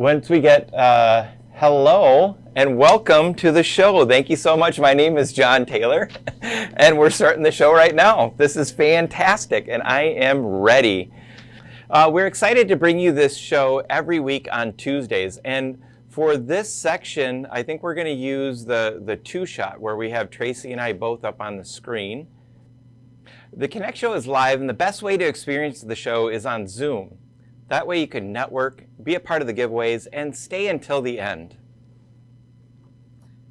once we get hello and welcome to the show. Thank you so much. My name is John Taylor, and we're starting the show right now. This is fantastic, and I am ready. We're excited to bring you this show every week on Tuesdays, and for this section, I think we're going to use the two-shot where we have Tracy and I both up on the screen. The Connect Show is live, and the best way to experience the show is on Zoom. That way you can network, be a part of the giveaways, and stay until the end.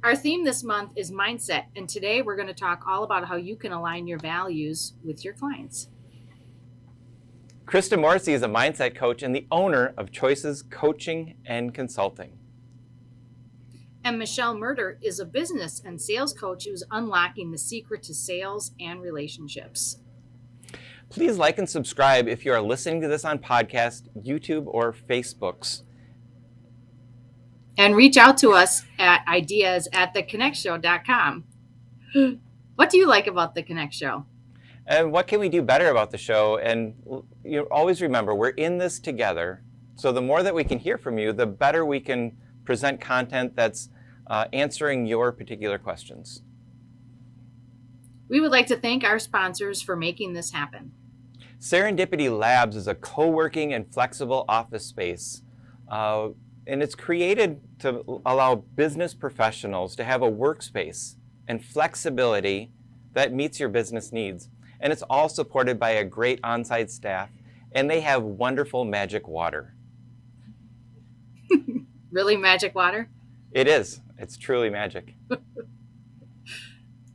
Our theme this month is mindset, and today we're going to talk all about how you can align your values with your clients. Krista Morrissey is a mindset coach and the owner of Choices Coaching and Consulting. And Myrter is a business and sales coach who's unlocking the secret to sales and relationships. Please like and subscribe if you are listening to this on podcast, YouTube, or Facebooks. And reach out to us at ideas@theconnectshow.com. What do you like about The Connect Show? And what can we do better about the show? And you always remember, we're in this together. So the more that we can hear from you, the better we can present content that's answering your particular questions. We would like to thank our sponsors for making this happen. Serendipity Labs is a co-working and flexible office space. And it's created to allow business professionals to have a workspace and flexibility that meets your business needs. And it's all supported by a great on-site staff, and they have wonderful magic water. Really magic water? It is. It's truly magic.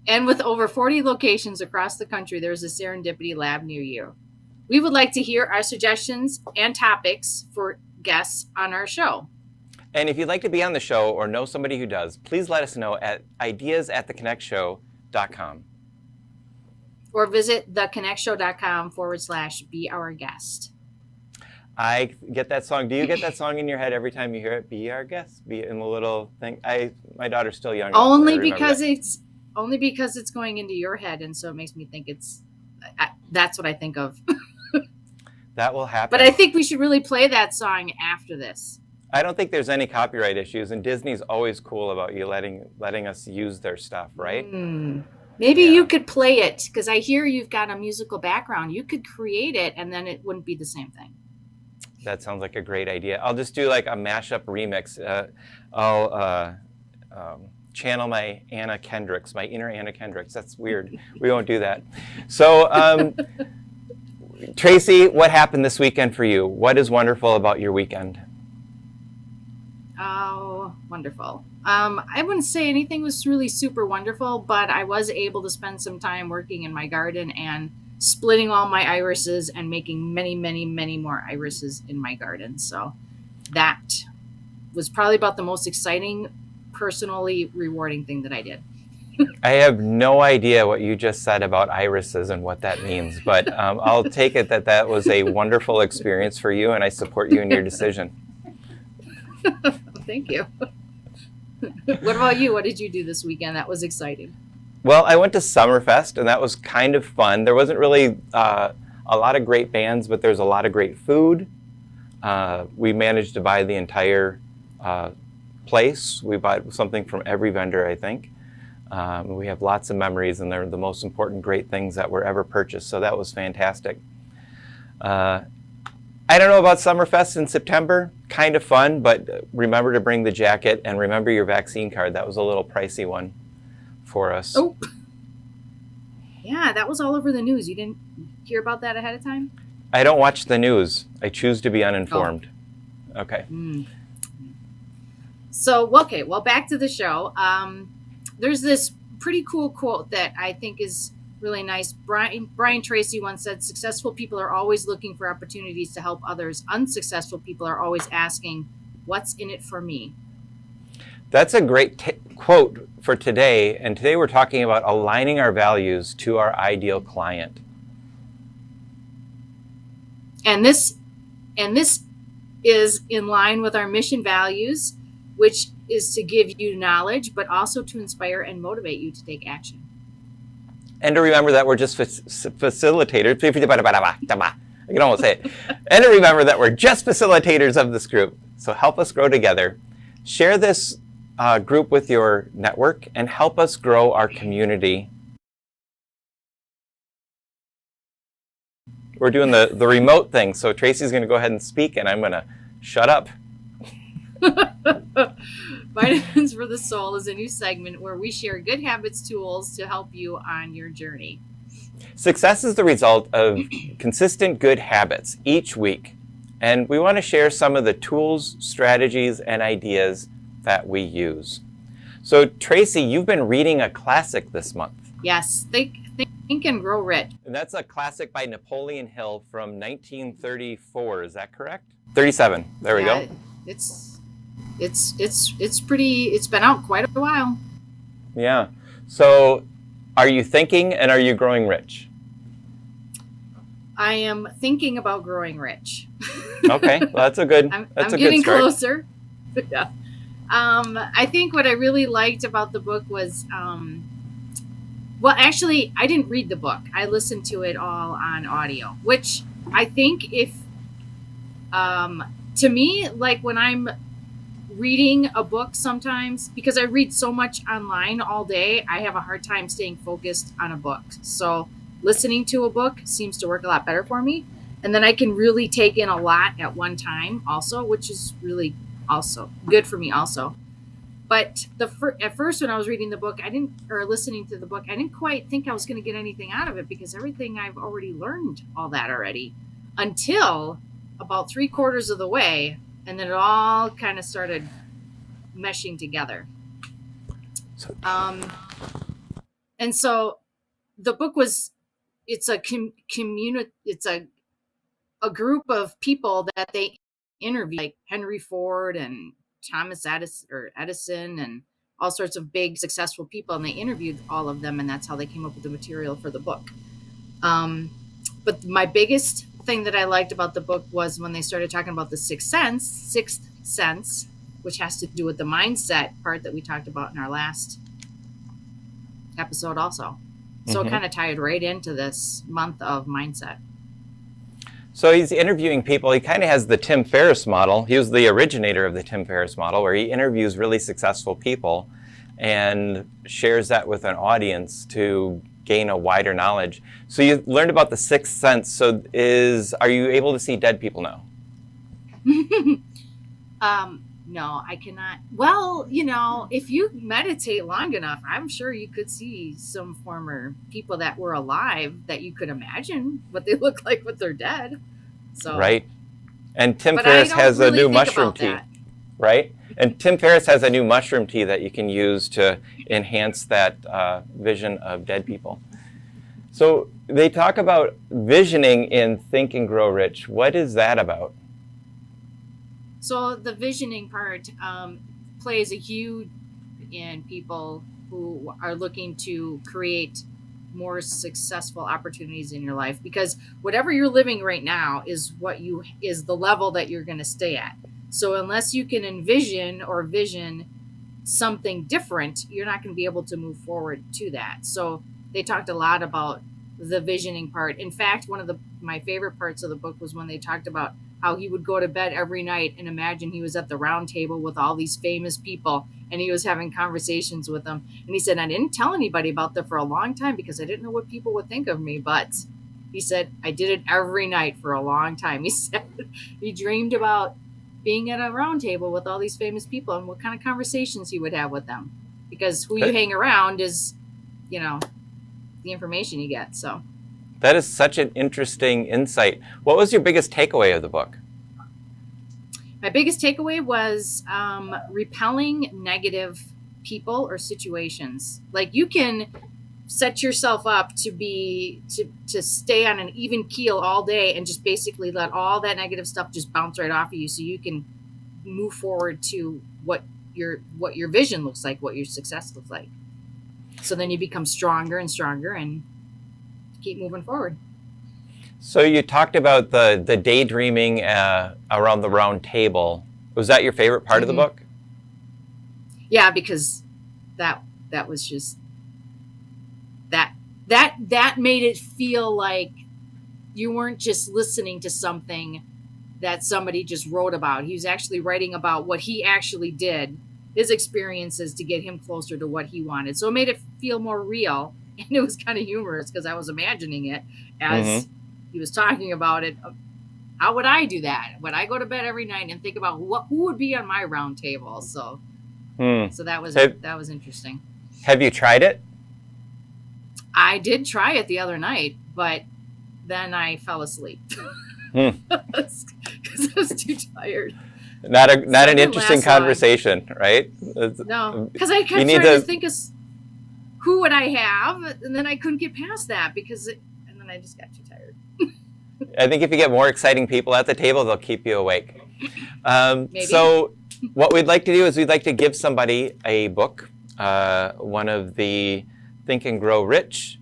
And with over 40 locations across the country, there's a Serendipity Lab near you. We would like to hear our suggestions and topics for guests on our show. And if you'd like to be on the show or know somebody who does, please let us know at ideas@theconnectshow.com. Or visit theconnectshow.com/be our guest. I get that song. Do you get that song in your head every time you hear it? Be our guest. Be in the little thing. My daughter's still young. Only because it's going into your head, and so it makes me think that's what I think of. That will happen. But I think we should really play that song after this. I don't think there's any copyright issues, and Disney's always cool about you letting us use their stuff, right? Maybe you could play it, because I hear you've got a musical background. You could create it, and then it wouldn't be the same thing. That sounds like a great idea. I'll just do like a mashup remix. I'll channel my Anna Kendricks, my inner Anna Kendricks. That's weird. We won't do that. So, Tracy, what happened this weekend for you? What is wonderful about your weekend? Oh, wonderful. I wouldn't say anything was really super wonderful, but I was able to spend some time working in my garden and splitting all my irises and making many, many, many more irises in my garden. So that was probably about the most exciting, personally rewarding thing that I did. I have no idea what you just said about irises and what that means, but I'll take it that was a wonderful experience for you, and I support you in your decision. Thank you. What about you? What did you do this weekend? That was exciting. Well, I went to Summerfest, and that was kind of fun. There wasn't really a lot of great bands, but there's a lot of great food. We managed to buy the entire place. We bought something from every vendor, I think. We have lots of memories, and they're the most important great things that were ever purchased, so that was fantastic. I don't know about Summerfest in September. Kind of fun, but remember to bring the jacket and remember your vaccine card. That was a little pricey one for us. Oh, yeah, that was all over the news. You didn't hear about that ahead of time? I don't watch the news. I choose to be uninformed. Oh. Okay. So, okay, well, back to the show. There's this pretty cool quote that I think is really nice. Brian Tracy once said, "Successful people are always looking for opportunities to help others. Unsuccessful people are always asking, what's in it for me?" That's a great quote for today. And today we're talking about aligning our values to our ideal client. And this is in line with our mission values, which is to give you knowledge, but also to inspire and motivate you to take action. And to remember that we're just facilitators. I can almost say it. And to remember that we're just facilitators of this group. So help us grow together. Share this group with your network and help us grow our community. We're doing the remote thing, so Tracy's going to go ahead and speak, and I'm going to shut up. Vitamins for the Soul is a new segment where we share good habits tools to help you on your journey. Success is the result of consistent good habits each week, and we want to share some of the tools, strategies, and ideas that we use. So Tracy, you've been reading a classic this month. Yes, Think and Grow Rich. And that's a classic by Napoleon Hill from 1934, is that correct? 37, there we go. It's been out quite a while. Yeah, so are you thinking and are you growing rich? I am thinking about growing rich. Okay, well that's a good I'm good getting start. Closer. Yeah. I think what I really liked about the book was, well, actually, I didn't read the book. I listened to it all on audio, which I think to me, like when I'm reading a book sometimes, because I read so much online all day, I have a hard time staying focused on a book. So listening to a book seems to work a lot better for me. And then I can really take in a lot at one time also, which is really also good for me also. But at first when I was reading the book, listening to the book, I didn't quite think I was going to get anything out of it because everything I've already learned all that already until about 3/4 of the way. And then it all kind of started meshing together. And so the book it's a community, it's a group of people that they interview, like Henry Ford and Thomas Edison and all sorts of big successful people. And they interviewed all of them. And that's how they came up with the material for the book. But my biggest thing that I liked about the book was when they started talking about the sixth sense, which has to do with the mindset part that we talked about in our last episode also. So it kind of tied right into this month of mindset. So he's interviewing people. He kind of has the Tim Ferriss model. He was the originator of the Tim Ferriss model, where he interviews really successful people and shares that with an audience to gain a wider knowledge. So you learned about the sixth sense. So are you able to see dead people now? No, I cannot. Well, if you meditate long enough, I'm sure you could see some former people that were alive that you could imagine what they look like when they're dead. So right. And Tim Ferriss has a new mushroom tea, right? And Tim Ferriss has a new mushroom tea that you can use to enhance that vision of dead people. So they talk about visioning in Think and Grow Rich. What is that about? So the visioning part plays a huge in people who are looking to create more successful opportunities in your life, because whatever you're living right now is the level that you're going to stay at. So unless you can envision or vision something different, you're not going to be able to move forward to that. So they talked a lot about the visioning part. In fact, one of my favorite parts of the book was when they talked about how he would go to bed every night and imagine he was at the round table with all these famous people and he was having conversations with them. And he said, I didn't tell anybody about that for a long time because I didn't know what people would think of me. But he said, I did it every night for a long time. He said he dreamed about being at a round table with all these famous people and what kind of conversations he would have with them, because who you hang around is, the information you get. So that is such an interesting insight. What was your biggest takeaway of the book? My biggest takeaway was repelling negative people or situations. Like you can set yourself up to stay on an even keel all day and just basically let all that negative stuff just bounce right off of you so you can move forward to what your vision looks like, what your success looks like. So then you become stronger and stronger and keep moving forward. So you talked about the daydreaming around the round table. Was that your favorite part of the book? Yeah, because that was just that made it feel like you weren't just listening to something that somebody just wrote about. He was actually writing about what he actually did, his experiences to get him closer to what he wanted. So it made it feel more real. And it was kind of humorous because I was imagining it as he was talking about it. How would I do that? Would I go to bed every night and think about who would be on my round table? So that was interesting. Have you tried it? I did try it the other night, but then I fell asleep because I was too tired. Not an interesting conversation, right? No, because I kept trying to think of who would I have, and then I couldn't get past that and then I just got too tired. I think if you get more exciting people at the table, they'll keep you awake. Maybe. So what we'd like to do is we'd like to give somebody a book, one of the Think and Grow Rich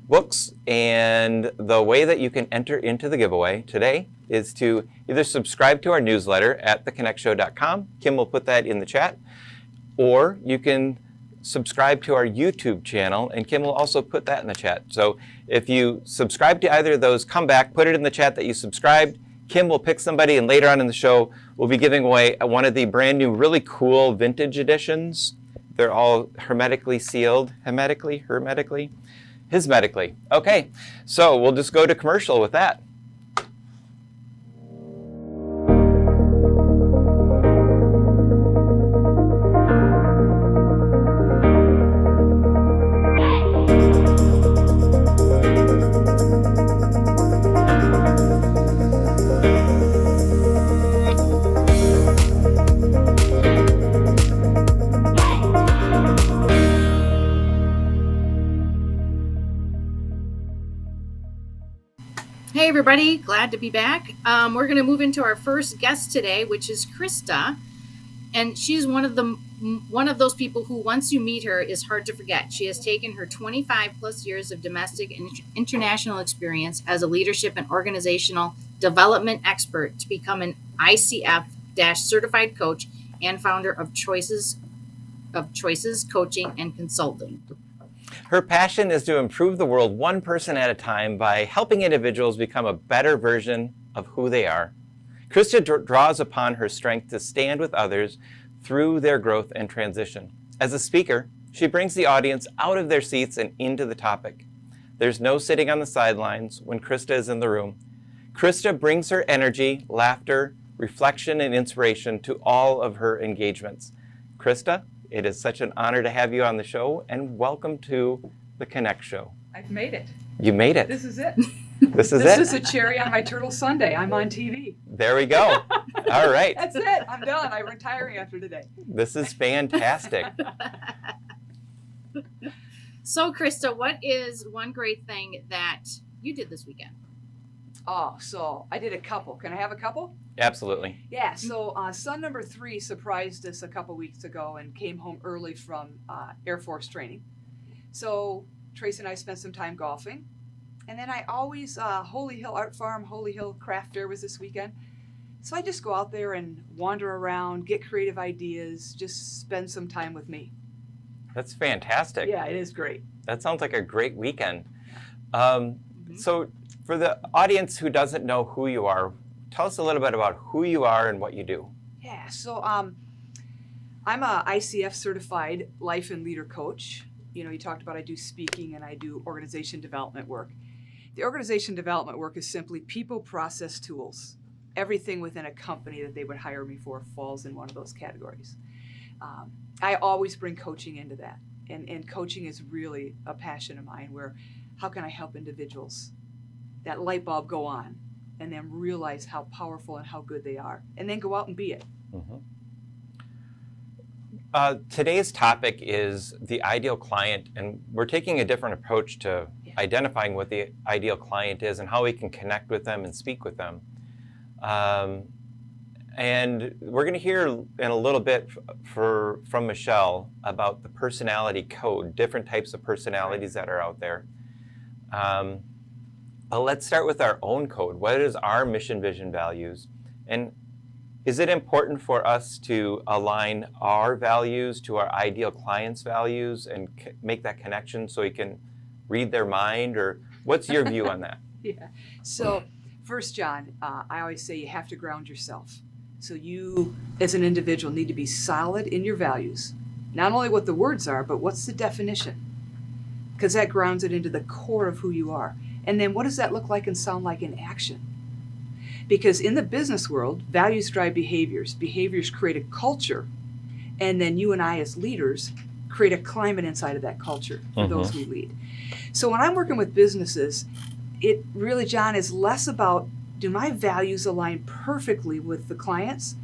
books, and the way that you can enter into the giveaway today is to either subscribe to our newsletter at theconnectshow.com. Kim will put that in the chat, or you can subscribe to our YouTube channel, and Kim will also put that in the chat. So if you subscribe to either of those, come back, put it in the chat that you subscribed. Kim will pick somebody, and later on in the show, we'll be giving away one of the brand new, really cool vintage editions. They're all hermetically sealed. Hermetically? Okay, so we'll just go to commercial with that. Hey everybody, glad to be back. We're going to move into our first guest today, which is Krista, and she's one of those people who, once you meet her, is hard to forget. She has taken her 25 plus years of domestic and international experience as a leadership and organizational development expert to become an ICF-certified coach and founder of Choices Coaching and Consulting. Her passion is to improve the world one person at a time by helping individuals become a better version of who they are. Krista draws upon her strength to stand with others through their growth and transition. As a speaker, she brings the audience out of their seats and into the topic. There's no sitting on the sidelines when Krista is in the room. Krista brings her energy, laughter, reflection, and inspiration to all of her engagements. Krista, it is such an honor to have you on the show, and welcome to the Connect Show. I've made it. You made it. This is it. This is This is a cherry on my Turtle Sundae. I'm on TV. There we go. All right. That's it. I'm done. I'm retiring after today. This is fantastic. So, Krista, what is one great thing that you did this weekend? Oh, so I did a couple. Can I have a couple? Absolutely. Yeah, so son number 3 surprised us a couple weeks ago and came home early from Air Force training. So Trace and I spent some time golfing. And then I always, Holy Hill Art Farm, Holy Hill Craft Fair was this weekend. So I just go out there and wander around, get creative ideas, just spend some time with me. That's fantastic. Yeah, it is great. That sounds like a great weekend. So for the audience who doesn't know who you are, tell us a little bit about who you are and what you do. Yeah, so I'm a ICF certified life and leader coach. You know, you talked about I do speaking and I do organization development work. The organization development work is simply people, process, tools. Everything within a company that they would hire me for falls in one of those categories. I always bring coaching into that. And coaching is really a passion of mine, where how can I help individuals, that light bulb go on, and then realize how powerful and how good they are, and then go out and be it. Today's topic is the ideal client, and we're taking a different approach to identifying what the ideal client is and how we can connect with them and speak with them. And we're going to hear in a little bit from Michelle about the personality code, different types of personalities that are out there. But let's start with our own code. What is our mission, vision, values? And is it important for us to align our values to our ideal client's values and make that connection so we can read their mind? Or what's your view on that? Yeah. So First, John, I always say you have to ground yourself. So you, as an individual, need to be solid in your values. Not only what the words are, but what's the definition? Because that grounds it into the core of who you are. And then what does that look like and sound like in action? Because in the business world, values drive behaviors. Behaviors create a culture. And then you and I as leaders create a climate inside of that culture for those we lead. So when I'm working with businesses, it really, John, is less about, do my values align perfectly with the clients?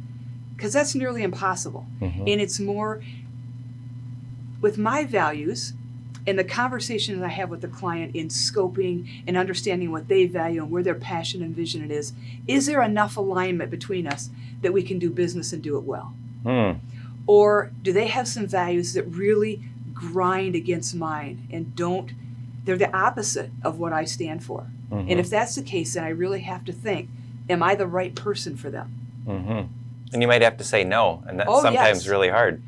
Because that's nearly impossible. And it's more with my values and the conversation that I have with the client in scoping and understanding what they value and where their passion and vision it is there enough alignment between us that we can do business and do it well? Or do they have some values that really grind against mine and they're the opposite of what I stand for? And if that's the case, then I really have to think, am I the right person for them? And you might have to say no, and that's sometimes really hard.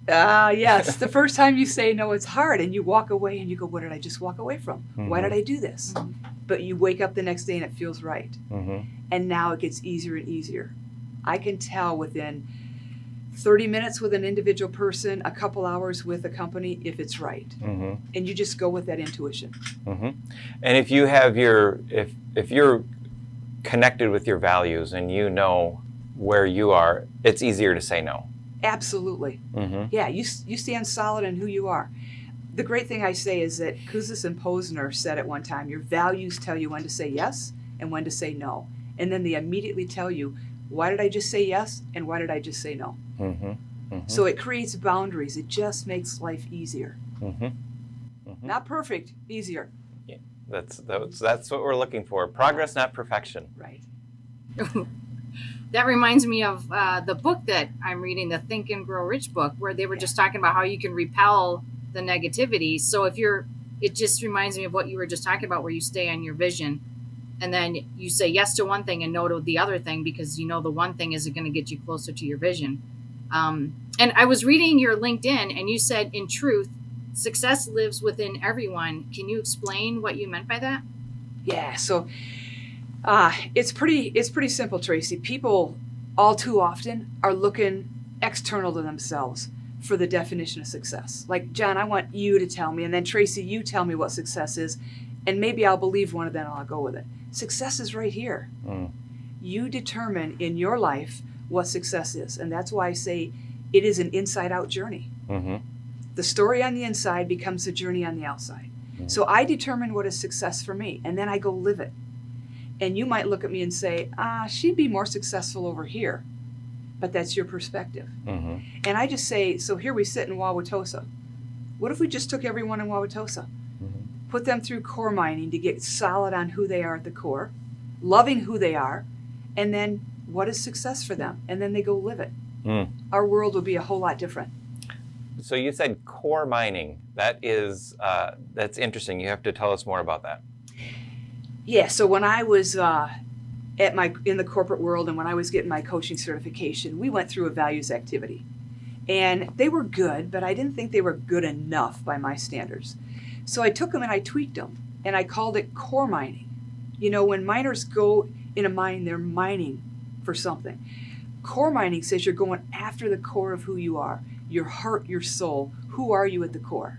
Yes, the first time you say no, it's hard, and you walk away and you go, what did I just walk away from? Why did I do this? But you wake up the next day and it feels right. And now it gets easier and easier. I can tell within 30 minutes with an individual person, a couple hours with a company, if it's right. And you just go with that intuition. And if you have if you're connected with your values and you know where you are, it's easier to say no. Absolutely. Yeah, you stand solid in who you are. The great thing I say is that Kouzes and Posner said at one time, your values tell you when to say yes and when to say no. And then they immediately tell you, why did I just say yes and why did I just say no? So it creates boundaries. It just makes life easier. Not perfect, easier. Yeah, that's what we're looking for. Progress, not perfection. Right. That reminds me of the book that I'm reading, the Think and Grow Rich book, where they were just talking about how you can repel the negativity. So it just reminds me of what you were just talking about, where you stay on your vision and then you say yes to one thing and no to the other thing, because you know the one thing isn't going to get you closer to your vision. And I was reading your LinkedIn and you said, in truth, success lives within everyone. Can you explain what you meant by that? Yeah, so it's pretty simple, Tracy. People all too often are looking external to themselves for the definition of success. Like, John, I want you to tell me, and then Tracy, you tell me what success is, and maybe I'll believe one of them and I'll go with it. Success is right here. You determine in your life what success is, and that's why I say it is an inside-out journey. The story on the inside becomes the journey on the outside. So I determine what is success for me, and then I go live it. And you might look at me and say, she'd be more successful over here. But that's your perspective. And I just say, so here we sit in Wauwatosa. What if we just took everyone in Wauwatosa, put them through core mining to get solid on who they are at the core, loving who they are, and then what is success for them? And then they go live it. Our world would be a whole lot different. So you said core mining. That is, that's interesting. You have to tell us more about that. Yeah, so when I was in the corporate world and when I was getting my coaching certification, we went through a values activity. And they were good, but I didn't think they were good enough by my standards. So I took them and I tweaked them, and I called it core mining. You know, when miners go in a mine, they're mining for something. Core mining says you're going after the core of who you are, your heart, your soul. Who are you at the core?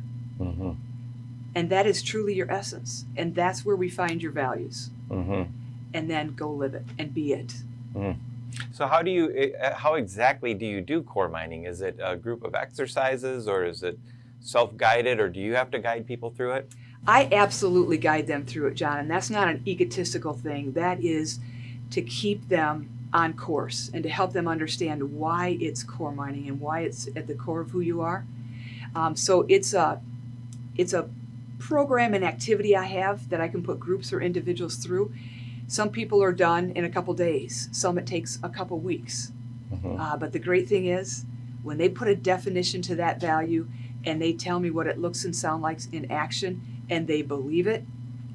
And that is truly your essence. And that's where we find your values. And then go live it and be it. So how exactly do you do core mining? Is it a group of exercises, or is it self-guided, or do you have to guide people through it? I absolutely guide them through it, John. And that's not an egotistical thing. That is to keep them on course and to help them understand why it's core mining and why it's at the core of who you are. So it's a program and activity I have that I can put groups or individuals through. Some people are done in a couple days. Some it takes a couple weeks. But the great thing is, when they put a definition to that value and they tell me what it looks and sounds like in action, and they believe it,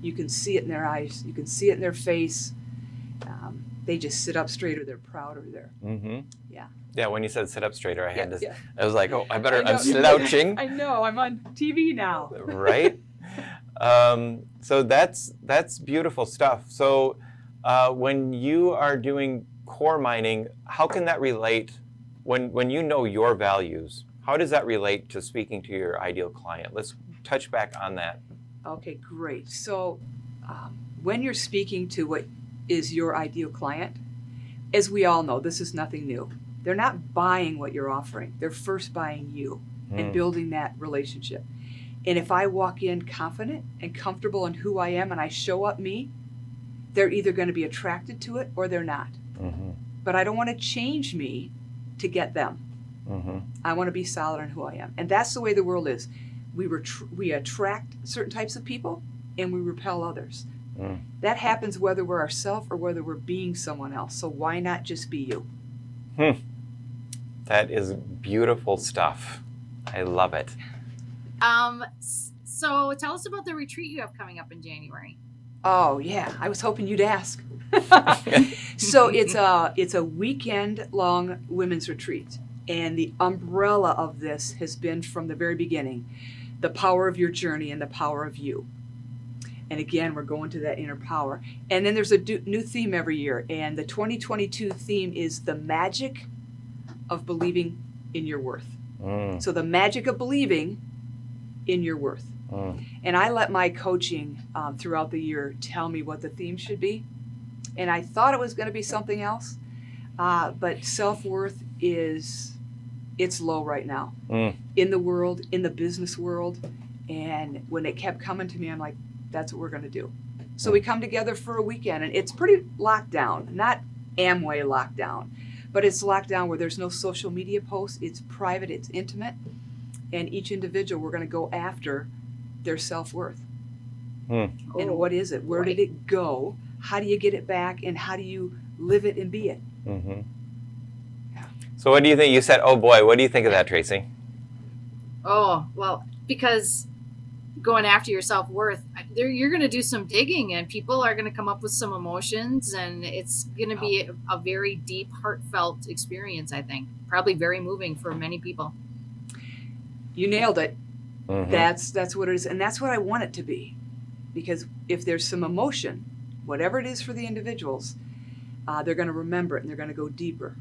you can see it in their eyes. You can see it in their face. They just sit up straighter. They're prouder. Yeah, when you said sit up straighter, I was like, oh, I'm slouching. I know, I'm on TV now. Right? So that's beautiful stuff. So When you are doing core mining, how can that relate when you know your values? How does that relate to speaking to your ideal client? Let's touch back on that. Okay, great. So when you're speaking to what is your ideal client, as we all know, this is nothing new. They're not buying what you're offering. They're first buying you and building that relationship. And if I walk in confident and comfortable in who I am and I show up me, they're either going to be attracted to it or they're not. Mm-hmm. But I don't want to change me to get them. Mm-hmm. I want to be solid in who I am. And that's the way the world is. We attract certain types of people and we repel others. That happens whether we're ourselves or whether we're being someone else. So why not just be you? That is beautiful stuff. I love it. So tell us about the retreat you have coming up in January. Oh yeah, I was hoping you'd ask. So it's a weekend-long women's retreat, and the umbrella of this has been from the very beginning, the power of your journey and the power of you. And again, we're going to that inner power. And then there's a new theme every year, and the 2022 theme is the magic of believing in your worth. So the magic of believing in your worth. And I let my coaching throughout the year tell me what the theme should be. And I thought it was going to be something else, but self-worth it's low right now in the world, in the business world. And when it kept coming to me, I'm like, that's what we're going to do. So we come together for a weekend, and it's pretty locked down, not Amway locked down, but it's locked down where there's no social media posts. It's private, it's intimate, and each individual, we're going to go after their self-worth. And what is it? Where did it go? How do you get it back? And how do you live it and be it? Yeah. So what do you think? You said, oh boy, what do you think of that, Tracy? Oh, well, because going after your self-worth, you're going to do some digging, and people are going to come up with some emotions, and it's going to be a very deep, heartfelt experience, I think. Probably very moving for many people. You nailed it. That's what it is, and that's what I want it to be. Because if there's some emotion, whatever it is for the individuals, they're going to remember it and they're going to go deeper.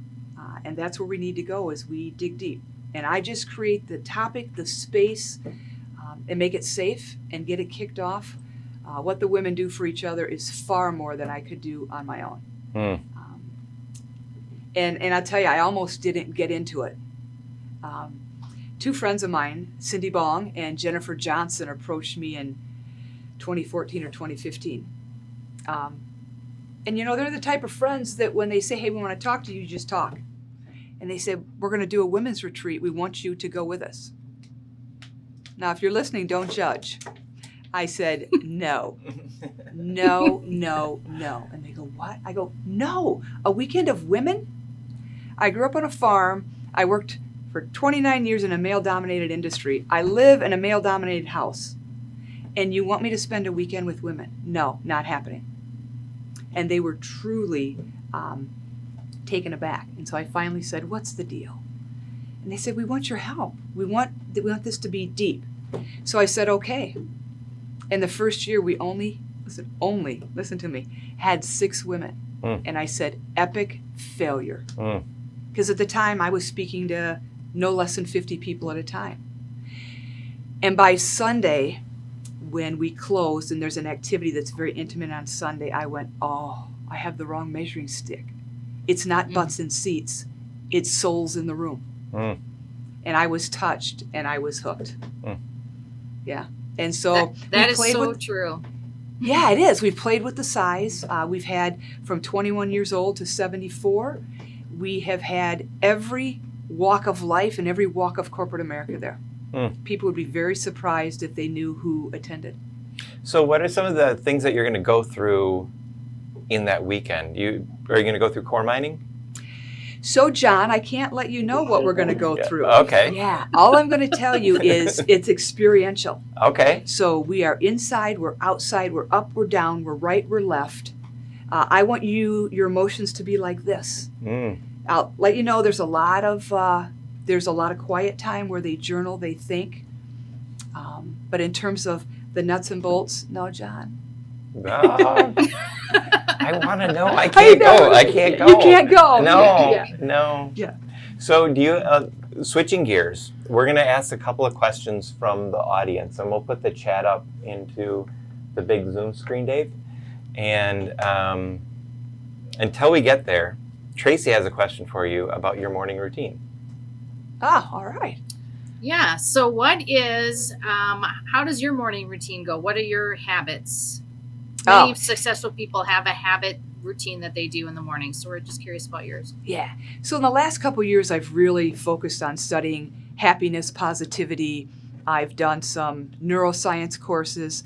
And that's where we need to go as we dig deep. And I just create the topic, the space, and make it safe and get it kicked off. What the women do for each other is far more than I could do on my own. And I'll tell you, I almost didn't get into it. Two friends of mine, Cindy Bong and Jennifer Johnson, approached me in 2014 or 2015. And they're the type of friends that when they say, hey, we want to talk to you, you just talk. And they said, we're going to do a women's retreat. We want you to go with us. Now, if you're listening, don't judge. I said, no, no, no, no. And they go, what? I go, no, a weekend of women? I grew up on a farm. I worked for 29 years in a male-dominated industry. I live in a male-dominated house. And you want me to spend a weekend with women? No, not happening. And they were truly taken aback. And so I finally said, what's the deal? And they said, we want your help. We want this to be deep. So I said, okay. And the first year we only, listen to me, had 6 women. And I said, epic failure. Because at the time I was speaking to no less than 50 people at a time. And by Sunday, when we closed and there's an activity that's very intimate on Sunday, I went, oh, I have the wrong measuring stick. It's not butts in seats. It's souls in the room. And I was touched and I was hooked. Yeah. And so that is so true. Yeah, it is. We've played with the size. We've had from 21 years old to 74. We have had every walk of life and every walk of corporate America there. People would be very surprised if they knew who attended. So what are some of the things that you're going to go through in that weekend? Are you going to go through core mining? So, John, I can't let you know what we're going to go through. Okay. Yeah. All I'm going to tell you is it's experiential. Okay. So we are inside, we're outside, we're up, we're down, we're right, we're left. I want your emotions to be like this. I'll let you know there's a lot of quiet time where they journal, they think. But in terms of the nuts and bolts, no, John, Oh, I want to know. I can't go. I can't go. You can't go. No, Yeah. no. Yeah. So do you, switching gears, we're going to ask a couple of questions from the audience, and we'll put the chat up into the big Zoom screen, Dave. And until we get there, Tracy has a question for you about your morning routine. Ah, all right. Yeah. So how does your morning routine go? What are your habits? Many successful people have a habit routine that they do in the morning. So we're just curious about yours. Yeah. So in the last couple of years, I've really focused on studying happiness, positivity. I've done some neuroscience courses.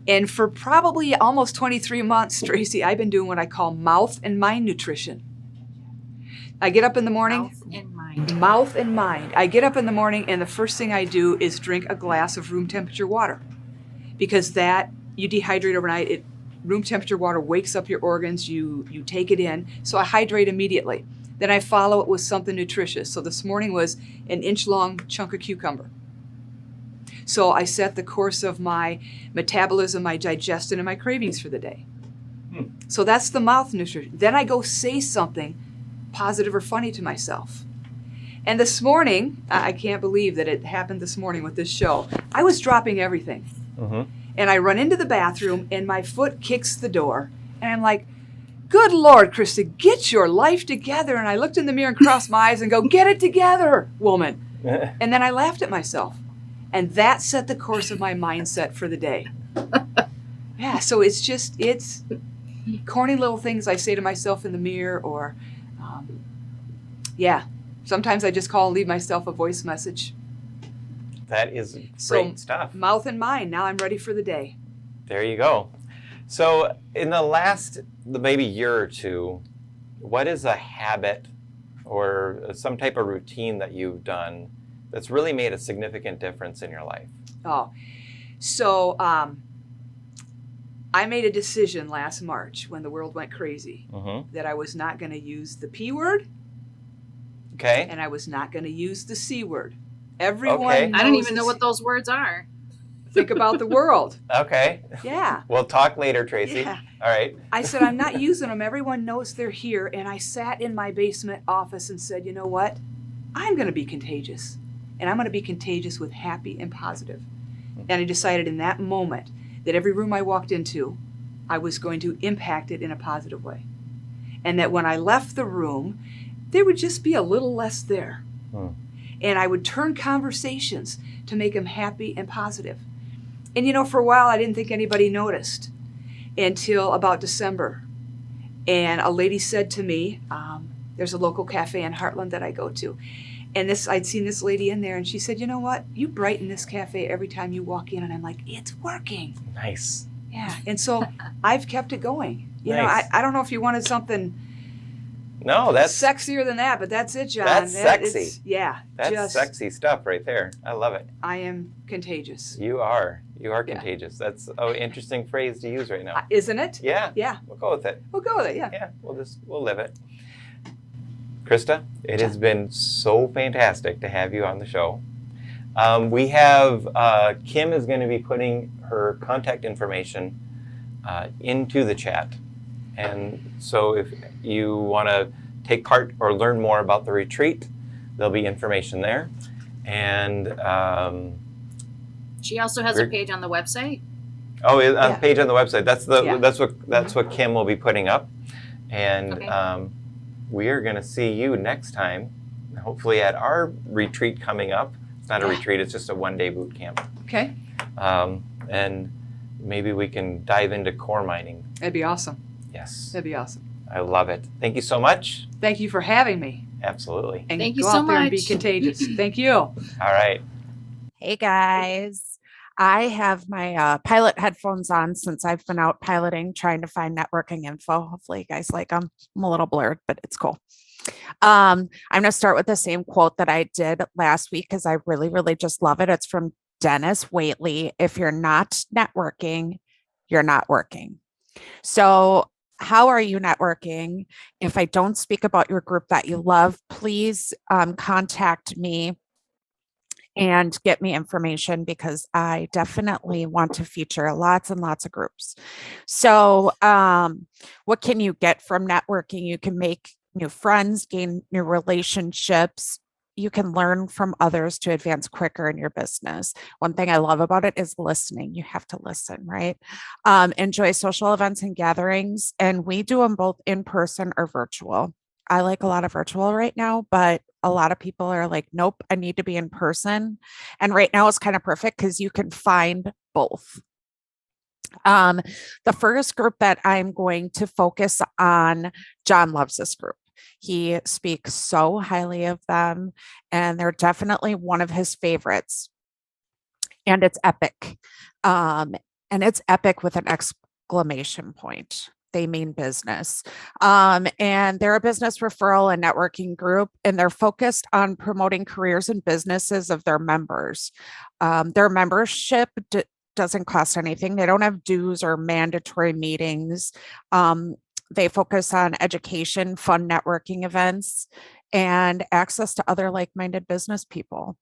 And for probably almost 23 months, Tracy, I've been doing what I call mouth and mind nutrition. I get up in the morning. Mouth and mind. Mouth and mind. I get up in the morning, and the first thing I do is drink a glass of room temperature water, because you dehydrate overnight. Room temperature water wakes up your organs. You take it in. So I hydrate immediately. Then I follow it with something nutritious. So this morning was an inch-long chunk of cucumber. So I set the course of my metabolism, my digestion, and my cravings for the day. So that's the mouth nutrition. Then I go say something positive or funny to myself. And this morning, I can't believe that it happened this morning with this show. I was dropping everything. Mm-hmm. And I run into the bathroom, and my foot kicks the door. And I'm like, good Lord, Krista, get your life together. And I looked in the mirror and crossed my eyes and go, get it together, woman. And then I laughed at myself. And that set the course of my mindset for the day. Yeah, so it's corny little things I say to myself in the mirror, or, sometimes I just call and leave myself a voice message. That is great stuff. Mouth and mind. Now I'm ready for the day. There you go. So in the last maybe year or two, what is a habit or some type of routine that you've done that's really made a significant difference in your life? So I made a decision last March when the world went crazy that I was not going to use the P word. Okay. And I was not going to use the C word. Everyone knows I don't even know what those words are. Think about the world. Okay. Yeah. We'll talk later, Tracy. Yeah. All right. I said, I'm not using them. Everyone knows they're here. And I sat in my basement office and said, you know what? I'm going to be contagious. And I'm going to be contagious with happy and positive. And I decided in that moment that every room I walked into, I was going to impact it in a positive way. And that when I left the room, there would just be a little less there. And I would turn conversations to make them happy and positive. And for a while, I didn't think anybody noticed until about December. And a lady said to me, there's a local cafe in Heartland that I go to. And I'd seen this lady in there, and she said, you know what? You brighten this cafe every time you walk in. And I'm like, it's working. Nice. Yeah. And so I've kept it going. Nice. I don't know if you wanted something that's sexier than that, but that's it, John. That's sexy. That's sexy stuff right there. I love it. I am contagious. You are contagious. That's an interesting phrase to use right now. Isn't it? Yeah. Yeah. We'll go with it. We'll go with it, yeah. Yeah, we'll live it. Krista, it has been so fantastic to have you on the show. We have, Kim is going to be putting her contact information into the chat. And so if you want to take part or learn more about the retreat, there'll be information there. And she also has a page on the website. Oh, on the page on the website. That's what Kim will be putting up. And we are going to see you next time, hopefully at our retreat coming up. It's not a retreat, it's just a one-day boot camp. Okay. And maybe we can dive into core mining. That'd be awesome. Yes. That'd be awesome. I love it. Thank you so much. Thank you for having me. Absolutely. And Thank you go so out there and be much. contagious. Thank you. All right. Hey guys, I have my pilot headphones on since I've been out piloting, trying to find networking info. Hopefully you guys like them. I'm a little blurred, but it's cool. I'm going to start with the same quote that I did last week because I really, really just love it. It's from Dennis Waitley. If you're not networking, you're not working. So how are you networking? If I don't speak about your group that you love, please contact me and get me information because I definitely want to feature lots and lots of groups. So, what can you get from networking? You can make new friends, gain new relationships. You can learn from others to advance quicker in your business. One thing I love about it is listening. You have to listen, right? Enjoy social events and gatherings, and we do them both in person or virtual. I like a lot of virtual right now, but a lot of people are like, nope, I need to be in person. And right now it's kind of perfect because you can find both. The first group that I'm going to focus on, John loves this group. He speaks so highly of them, and they're definitely one of his favorites. And it's epic. And it's epic with an exclamation point. They mean business. And they're a business referral and networking group, and they're focused on promoting careers and businesses of their members. Their membership doesn't cost anything. They don't have dues or mandatory meetings. They focus on education, fun networking events, and access to other like-minded business people.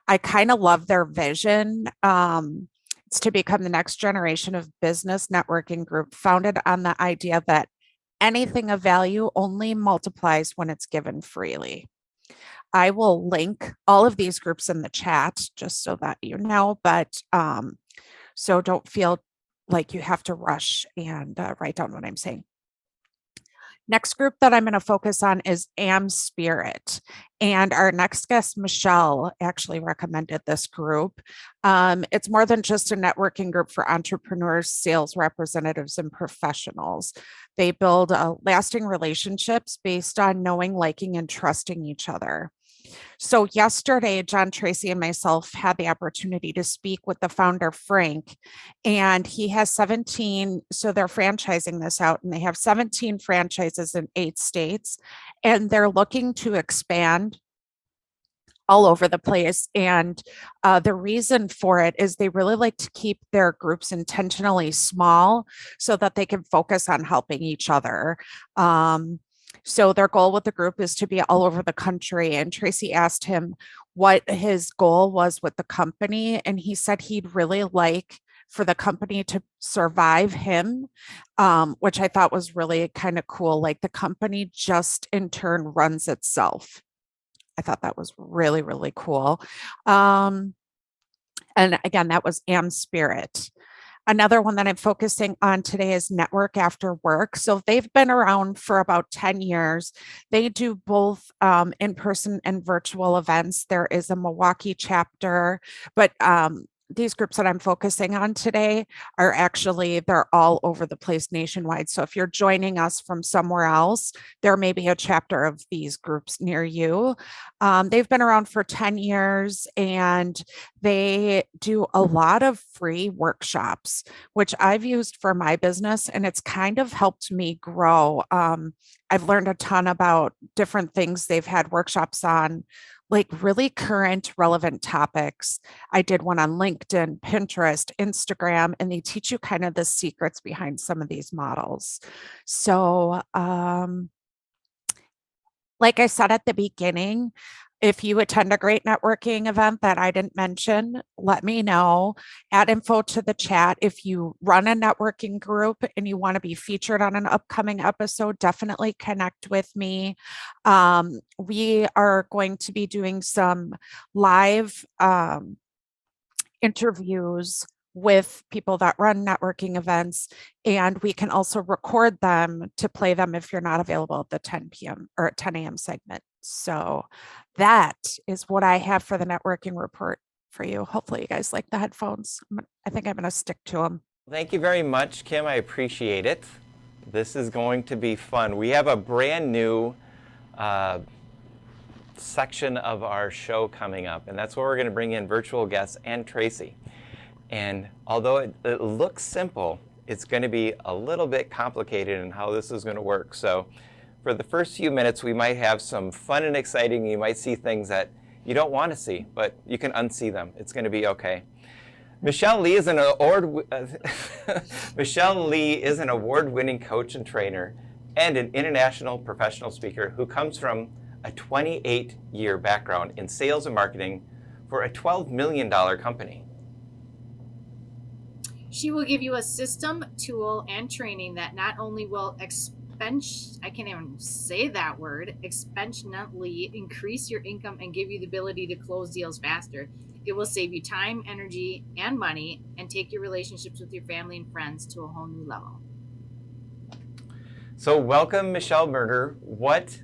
I kind of love their vision. It's to become the next generation of business networking group founded on the idea that anything of value only multiplies when it's given freely. I will link all of these groups in the chat just so that you know, but so don't feel like you have to rush and write down what I'm saying. Next group that I'm going to focus on is Am Spirit. And our next guest, Michelle, actually recommended this group. It's more than just a networking group for entrepreneurs, sales representatives, and professionals. They build lasting relationships based on knowing, liking, and trusting each other. So yesterday, John Tracy and myself had the opportunity to speak with the founder, Frank, and he has 17. So they're franchising this out, and they have 17 franchises in 8 states, and they're looking to expand all over the place. And the reason for it is they really like to keep their groups intentionally small so that they can focus on helping each other. So their goal with the group is to be all over the country. And Tracy asked him what his goal was with the company. And he said he'd really like for the company to survive him, which I thought was really kind of cool. Like the company just in turn runs itself. I thought that was really, really cool. And again, that was Am Spirit. Another one that I'm focusing on today is Network After Work. So they've been around for about 10 years. They do both in-person and virtual events. There is a Milwaukee chapter, but these groups that I'm focusing on today are actually, they're all over the place nationwide. So if you're joining us from somewhere else, there may be a chapter of these groups near you. They've been around for 10 years and they do a lot of free workshops, which I've used for my business, and it's kind of helped me grow. I've learned a ton about different things they've had workshops on, like really current relevant topics. I did one on LinkedIn, Pinterest, Instagram, and they teach you kind of the secrets behind some of these models. So, like I said at the beginning, if you attend a great networking event that I didn't mention, let me know. Add info to the chat. If you run a networking group and you want to be featured on an upcoming episode, definitely connect with me. We are going to be doing some live interviews with people that run networking events, and we can also record them to play them if you're not available at the 10 p.m. or 10 a.m. segment. So that is what I have for the networking report for you. Hopefully you guys like the headphones. I think I'm going to stick to them. Thank you very much, Kim. I appreciate it. This is going to be fun. We have a brand new section of our show coming up, and that's where we're going to bring in virtual guests and Tracy. And although it looks simple, it's going to be a little bit complicated in how this is going to work. So for the first few minutes, we might have some fun and exciting. You might see things that you don't want to see, but you can unsee them. It's going to be okay. Michelle Lee is an award-winning coach and trainer and an international professional speaker who comes from a 28-year background in sales and marketing for a $12 million company? She will give you a system, tool, and training that not only will I can't even say that word, exponentially increase your income and give you the ability to close deals faster. It will save you time, energy, and money, and take your relationships with your family and friends to a whole new level. So welcome, Michelle Myrter. What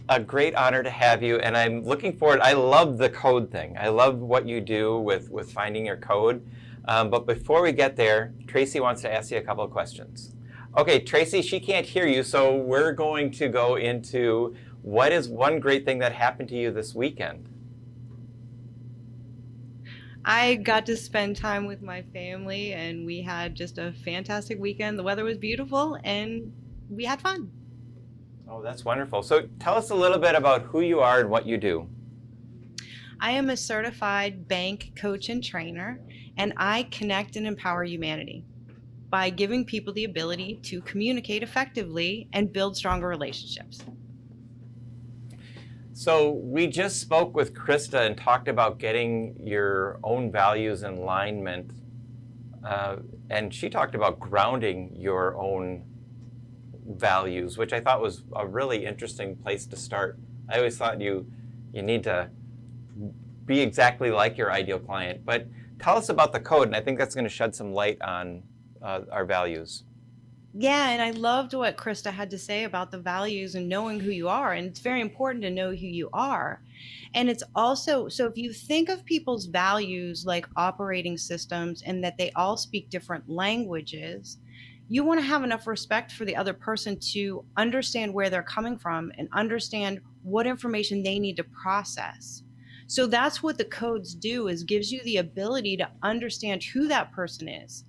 a great honor to have you, and I'm looking forward. I love the code thing. I love what you do with finding your code. But before we get there, Tracy wants to ask you a couple of questions. Okay, Tracy, she can't hear you, so we're going to go into what is one great thing that happened to you this weekend? I got to spend time with my family, and we had just a fantastic weekend. The weather was beautiful, and we had fun. Oh, that's wonderful. So tell us a little bit about who you are and what you do. I am a certified bank coach and trainer, and I connect and empower humanity by giving people the ability to communicate effectively and build stronger relationships. So we just spoke with Krista and talked about getting your own values in alignment, and she talked about grounding your own values, which I thought was a really interesting place to start. I always thought you need to be exactly like your ideal client, but tell us about the code, and I think that's going to shed some light on our values. Yeah, and I loved what Krista had to say about the values and knowing who you are. And it's very important to know who you are. And it's also, so if you think of people's values like operating systems and that they all speak different languages, you want to have enough respect for the other person to understand where they're coming from and understand what information they need to process. So that's what the codes do, is gives you the ability to understand who that person is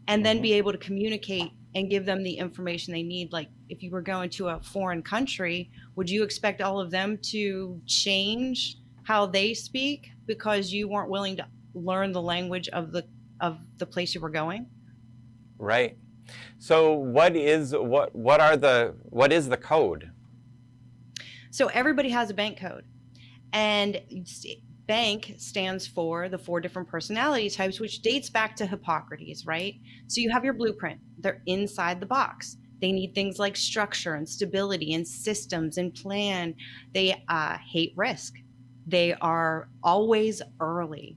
and then be able to communicate and give them the information they need. Like if you were going to a foreign country, would you expect all of them to change how they speak because you weren't willing to learn the language of the place you were going? Right. So what is the code? So everybody has a bank code, and bank stands for the 4 different personality types, which dates back to Hippocrates, right? So you have your blueprint. They're inside the box. They need things like structure and stability and systems and plan. They hate risk. They are always early.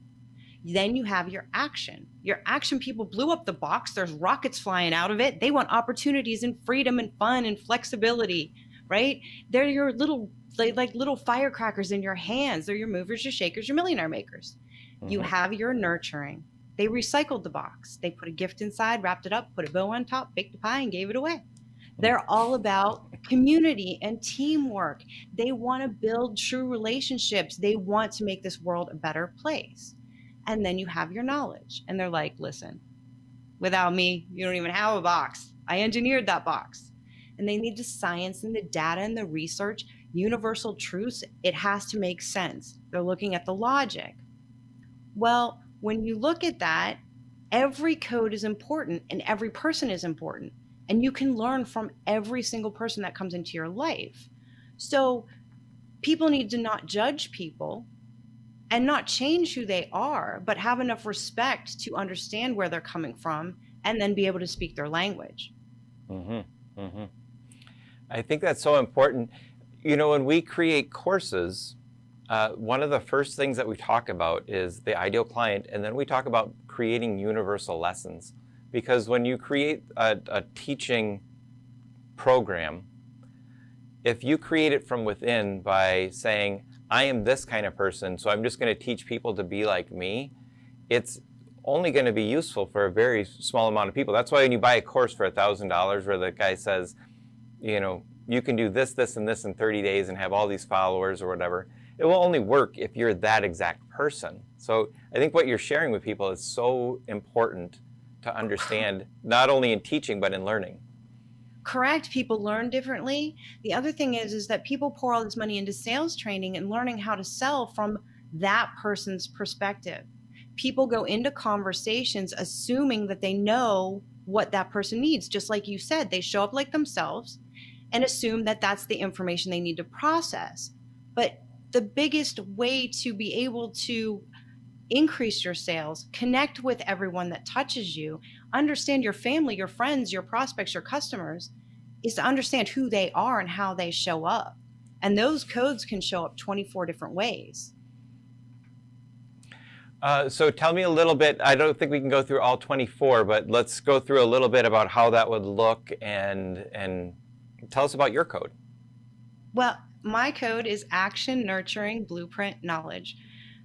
Then you have your action. Your action people blew up the box. There's rockets flying out of it. They want opportunities and freedom and fun and flexibility, right? They're your little firecrackers in your hands. They're your movers, your shakers, your millionaire makers. Mm-hmm. You have your nurturing. They recycled the box. They put a gift inside, wrapped it up, put a bow on top, baked a pie, and gave it away. They're all about community and teamwork. They want to build true relationships. They want to make this world a better place. And then you have your knowledge. And they're like, listen, without me, you don't even have a box. I engineered that box. And they need the science and the data and the research, universal truths. It has to make sense. They're looking at the logic. Well, when you look at that, every code is important and every person is important. And you can learn from every single person that comes into your life. So people need to not judge people and not change who they are, but have enough respect to understand where they're coming from and then be able to speak their language. Mm-hmm. Mm-hmm. I think that's so important. You know, when we create courses, one of the first things that we talk about is the ideal client, and then we talk about creating universal lessons. Because when you create a teaching program, if you create it from within by saying, I am this kind of person, so I'm just going to teach people to be like me, it's only going to be useful for a very small amount of people. That's why when you buy a course for $1,000 where the guy says, you know, you can do this, this, and this in 30 days and have all these followers or whatever, it will only work if you're that exact person. So I think what you're sharing with people is so important to understand, not only in teaching, but in learning. Correct. People learn differently. The other thing is that people pour all this money into sales training and learning how to sell from that person's perspective. People go into conversations assuming that they know what that person needs. Just like you said, they show up like themselves and assume that that's the information they need to process. But the biggest way to be able to increase your sales, connect with everyone that touches you, understand your family, your friends, your prospects, your customers, is to understand who they are and how they show up. And those codes can show up 24 different ways. So tell me a little bit, I don't think we can go through all 24, but let's go through a little bit about how that would look, and tell us about your code. Well, my code is action, nurturing, blueprint, knowledge.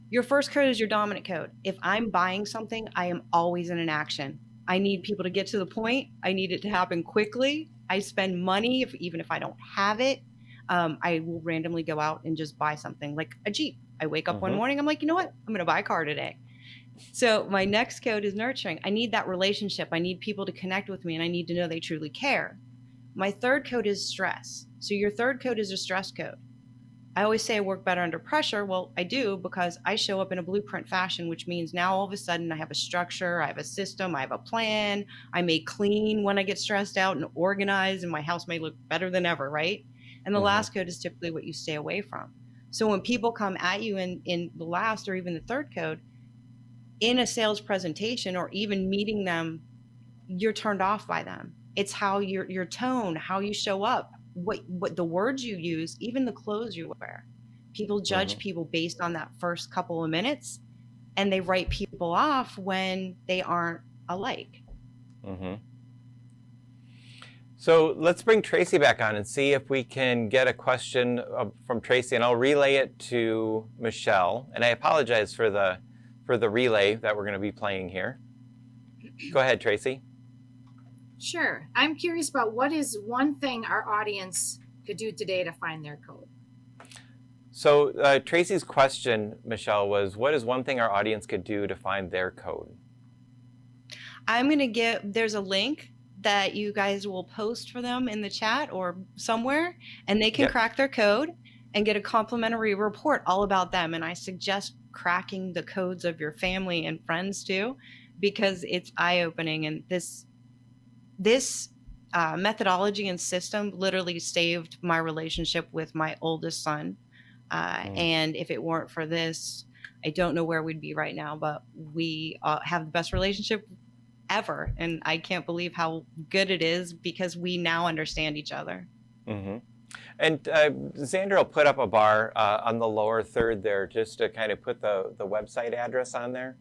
Your first code is your dominant code. If I'm buying something, I am always in an action. I need people to get to the point. I need it to happen quickly. I spend money, even if I don't have it. I will randomly go out and just buy something like a Jeep. I wake up one morning, I'm like, you know what? I'm going to buy a car today. So my next code is nurturing. I need that relationship. I need people to connect with me, and I need to know they truly care. My third code is stress. So your third code is a stress code. I always say I work better under pressure. Well, I do, because I show up in a blueprint fashion, which means now all of a sudden I have a structure, I have a system, I have a plan. I may clean when I get stressed out and organize, and my house may look better than ever, right? And the last code is typically what you stay away from. So when people come at you in the last or even the third code, in a sales presentation or even meeting them, you're turned off by them. It's how your tone, how you show up, what the words you use, even the clothes you wear. People judge people based on that first couple of minutes, and they write people off when they aren't alike. So let's bring Tracy back on and see if we can get a question from Tracy, and I'll relay it to Michelle. And I apologize for the relay that we're going to be playing here. Go ahead, Tracy. Sure. I'm curious about what is one thing our audience could do today to find their code. So Tracy's question, Michelle, was what is one thing our audience could do to find their code? I'm going to there's a link that you guys will post for them in the chat or somewhere, and they can crack their code and get a complimentary report all about them. And I suggest cracking the codes of your family and friends too, because it's eye-opening. And this methodology and system literally saved my relationship with my oldest son. And if it weren't for this, I don't know where we'd be right now, but we have the best relationship ever. And I can't believe how good it is because we now understand each other. And Xander will put up a bar on the lower third there just to kind of put the website address on there.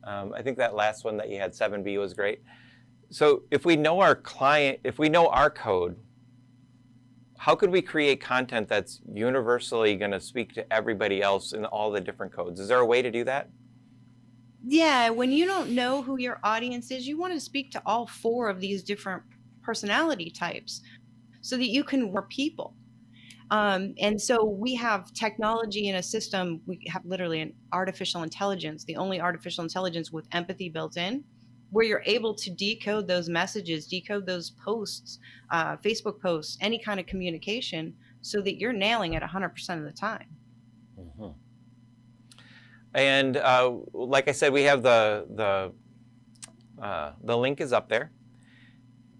I think that last one that you had, 7B, was great. So if we know our client, if we know our code, how could we create content that's universally going to speak to everybody else in all the different codes? Is there a way to do that? Yeah, when you don't know who your audience is, you want to speak to all 4 of these different personality types so that you can work people. And so we have technology in a system. We have literally an artificial intelligence, the only artificial intelligence with empathy built in, where you're able to decode those messages, decode those posts, Facebook posts, any kind of communication, so that you're nailing it 100% of the time. And like I said, we have the link is up there.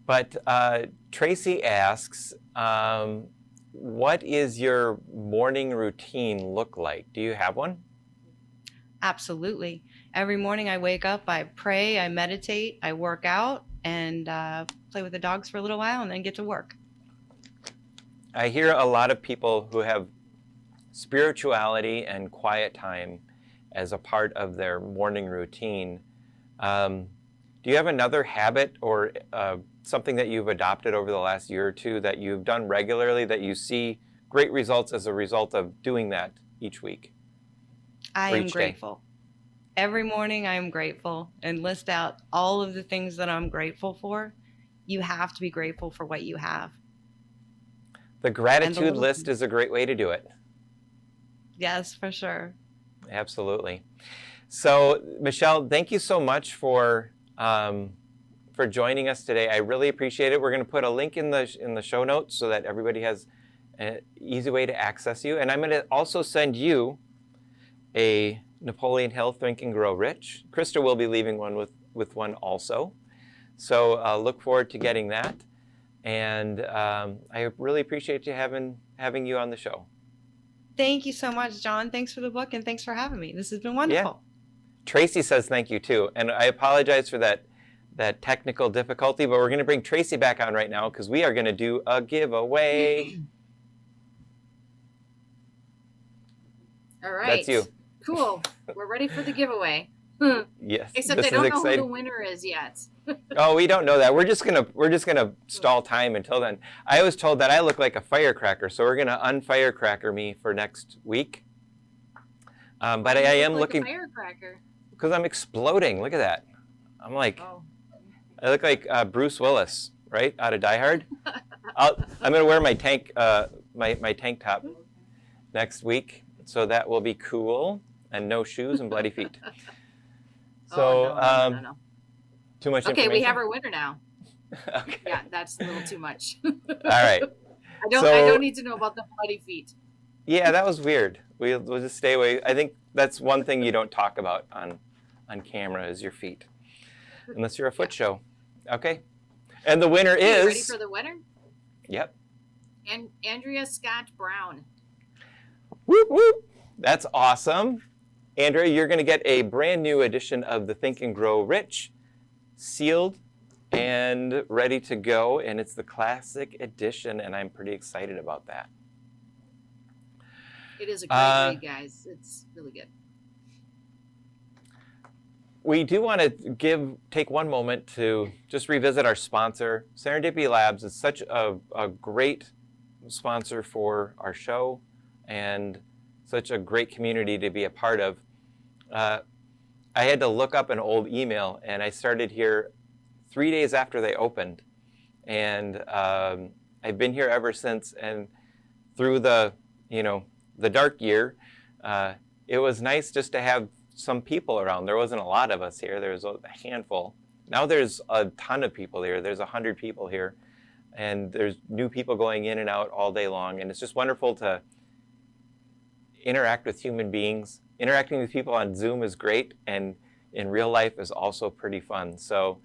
But Tracy asks, what is your morning routine look like? Do you have one? Absolutely. Every morning I wake up, I pray, I meditate, I work out, and play with the dogs for a little while, and then get to work. I hear a lot of people who have spirituality and quiet time as a part of their morning routine. Do you have another habit or something that you've adopted over the last year or two that you've done regularly that you see great results as a result of doing that each week? I am grateful. Every morning I am grateful and list out all of the things that I'm grateful for. You have to be grateful for what you have. The gratitude list is a great way to do it. Yes, for sure. Absolutely. So, Michelle, thank you so much for joining us today. I really appreciate it. We're going to put a link in the show notes so that everybody has an easy way to access you. And I'm going to also send you a Napoleon Hill Think and Grow Rich. Krista will be leaving one with one also. So look forward to getting that. And I really appreciate you having you on the show. Thank you so much, John. Thanks for the book and thanks for having me. This has been wonderful. Tracy says thank you too. And I apologize for that technical difficulty, but we're going to bring Tracy back on right now because we are going to do a giveaway. All right. That's you. Cool. We're ready for the giveaway. Yes. Except I don't know who the winner is yet. Oh, we don't know that. We're just gonna stall time until then. I was told that I look like a firecracker, so we're gonna unfirecracker me for next week. But I am like looking a firecracker because I'm exploding. Look at that. I'm like, oh. I look like Bruce Willis, right, out of Die Hard. I'm gonna wear my tank my tank top next week, so that will be cool, and no shoes and bloody feet. So, no. Too much Okay, information? we have our winner now. Okay. Yeah, that's a little too much. All right. I don't need to know about the bloody feet. Yeah, that was weird. We'll just stay away. I think that's one thing you don't talk about on camera is your feet, unless you're a foot show. Okay. And the winner is. Ready for the winner? Yep. And Andrea Scott Brown. Whoop whoop. That's awesome. Andrea, you're going to get a brand new edition of the Think and Grow Rich, sealed and ready to go, and it's the classic edition, and I'm pretty excited about that. It is a great read, guys. It's really good. We do want to take one moment to just revisit our sponsor. Serendipity Labs is such a great sponsor for our show and such a great community to be a part of. I had to look up an old email, and I started here 3 days after they opened. And I've been here ever since, and through the dark year, it was nice just to have some people around. There wasn't a lot of us here. There was a handful. Now there's a ton of people here. There's 100 people here, and there's new people going in and out all day long. And it's just wonderful to interact with human beings. Interacting with people on Zoom is great, and in real life is also pretty fun. So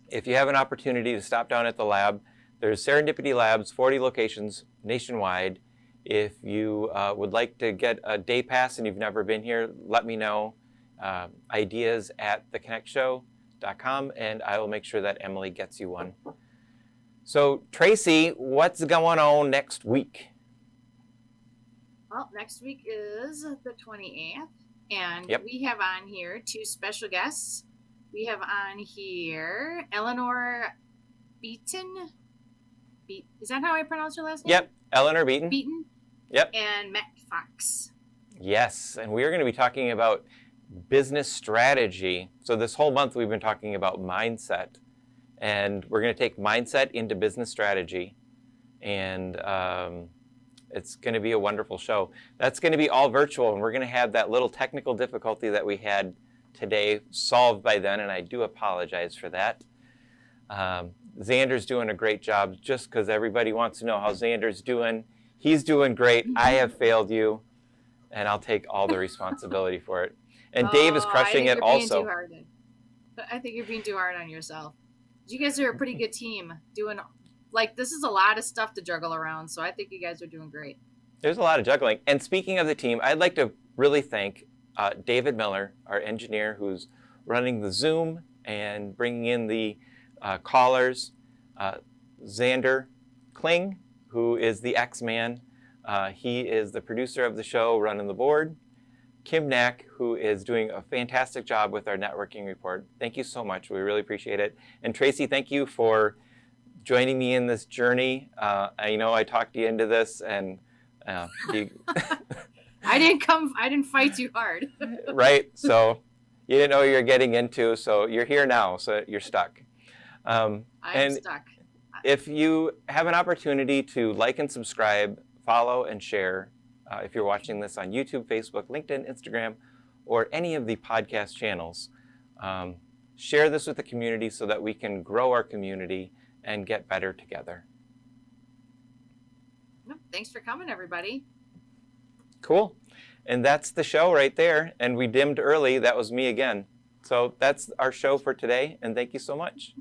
if you have an opportunity to stop down at the lab, there's Serendipity Labs, 40 locations nationwide. If you would like to get a day pass and you've never been here, let me know. Ideas at theconnectshow.com, and I will make sure that Emily gets you one. So Tracy, what's going on next week? Well, next week is the 28th, and Yep. we have on here 2 special guests. We have on here Eleanor Beaton. Is that how I pronounce her last name? Yep, Eleanor Beaton. Beaton. Yep. And Matt Fox. Yes, and we are going to be talking about business strategy. So this whole month we've been talking about mindset, and we're going to take mindset into business strategy, and it's going to be a wonderful show. That's going to be all virtual, and we're going to have that little technical difficulty that we had today solved by then, and I do apologize for that. Xander's doing a great job, just because everybody wants to know how Xander's doing. He's doing great. I have failed you, and I'll take all the responsibility for it. And Dave is crushing it also. I think you're being too hard on yourself. You guys are a pretty good team doing, this is a lot of stuff to juggle around, so I think you guys are doing great. There's a lot of juggling. And speaking of the team, I'd like to really thank David Miller, our engineer, who's running the Zoom and bringing in the callers. Xander Kling, who is the X-Man. He is the producer of the show, running the board. Kim Knack, who is doing a fantastic job with our networking report. Thank you so much. We really appreciate it. And Tracy, thank you for joining me in this journey. I know I talked you into this, and you... I didn't fight too hard. Right, so you didn't know what you're getting into, so you're here now, so you're stuck. I'm stuck. If you have an opportunity to like and subscribe, follow and share, if you're watching this on YouTube, Facebook, LinkedIn, Instagram, or any of the podcast channels, share this with the community so that we can grow our community and get better together. Thanks for coming, everybody. Cool. And that's the show right there. And we dimmed early. That was me again. So that's our show for today. And thank you so much.